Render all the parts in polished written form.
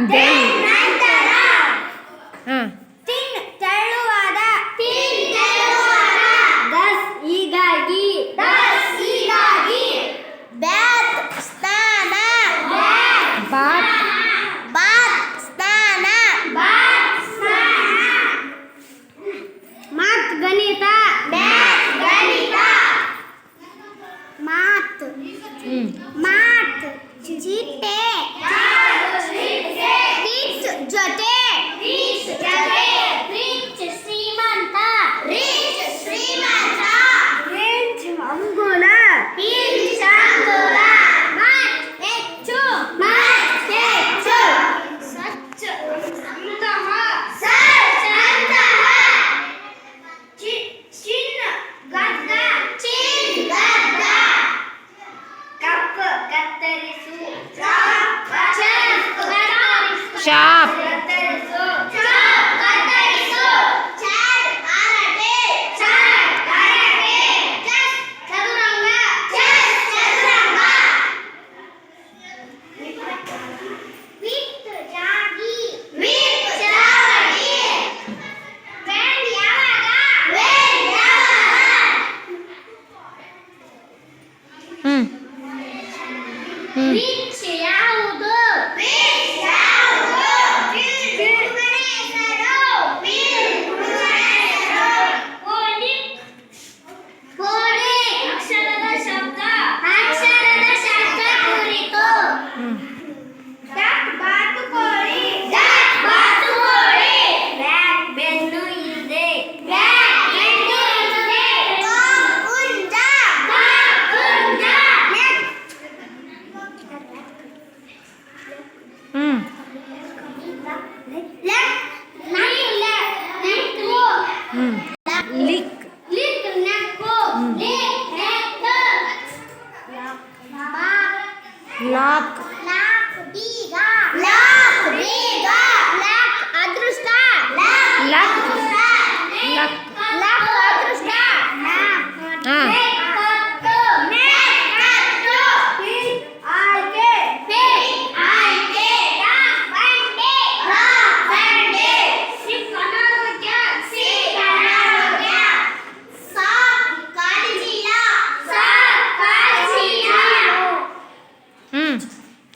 then ನಂತರ ಹಾಂ tin ತೆಳುವಾದ thus ಹೀಗಾಗಿ bath ಸ್ನಾನ bath ಸ್ನಾನ ಮಾತ್ ಗಣಿತ ಮಾತ್ ಮಾತ್ ಚಿಟ್ಟೆ ರಿಚ್ ಜೊತೆ ರಿಚ್ ಶ್ರೀಮಂತ ರೇಂಜ್ ಅಂಗುಲ ಮಾತ್ ಹೆಚ್ಚು ಸ್ವಚ್ಛ ಚಿನ್ನ ಗದ್ದ ಕಪ್ ಕತ್ತರಿಸು sharp ಕತ್ತರಿಸು ಚಾಟ್ ಹರಟೆ chess Chaduranga with ಜಾಗಿ Chavadi band ಯಾವಾಗ ರಿಚ್ ಯಾವುದು ಅಕ್ಷರದ ಶಬ್ದ ಕುರಿತು ಬಾತುಕೋಳಿ ಬ್ಲ್ಯಾಕ್ ಬೆನ್ನು ಇದೆ ಹುಂಜ lick lock ಅದೃಷ್ಟ luck ಅದೃಷ್ಟ ಹಾಂ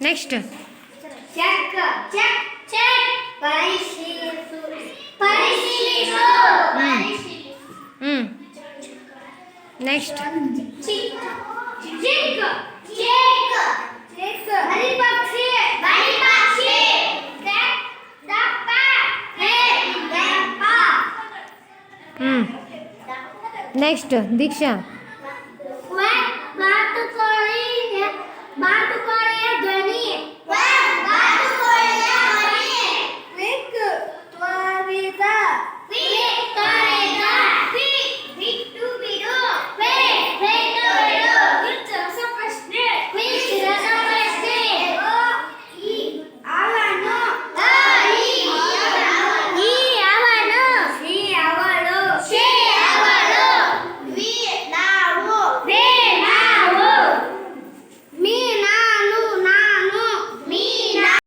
ನೆಕ್ಸ್ಟ್ ಚೆಕ್ ಪರಿಶೀಲಿಸು ನೆಕ್ಸ್ಟ್ ಬಲಿಪಕ್ಷಿ ದಪ್ಪ ನೆಕ್ಸ್ಟ್ ದೀಕ್ಷಾ ಬಾತುಕೋಳಿಯ ಧ್ವನಿ ತ್ವರಿತ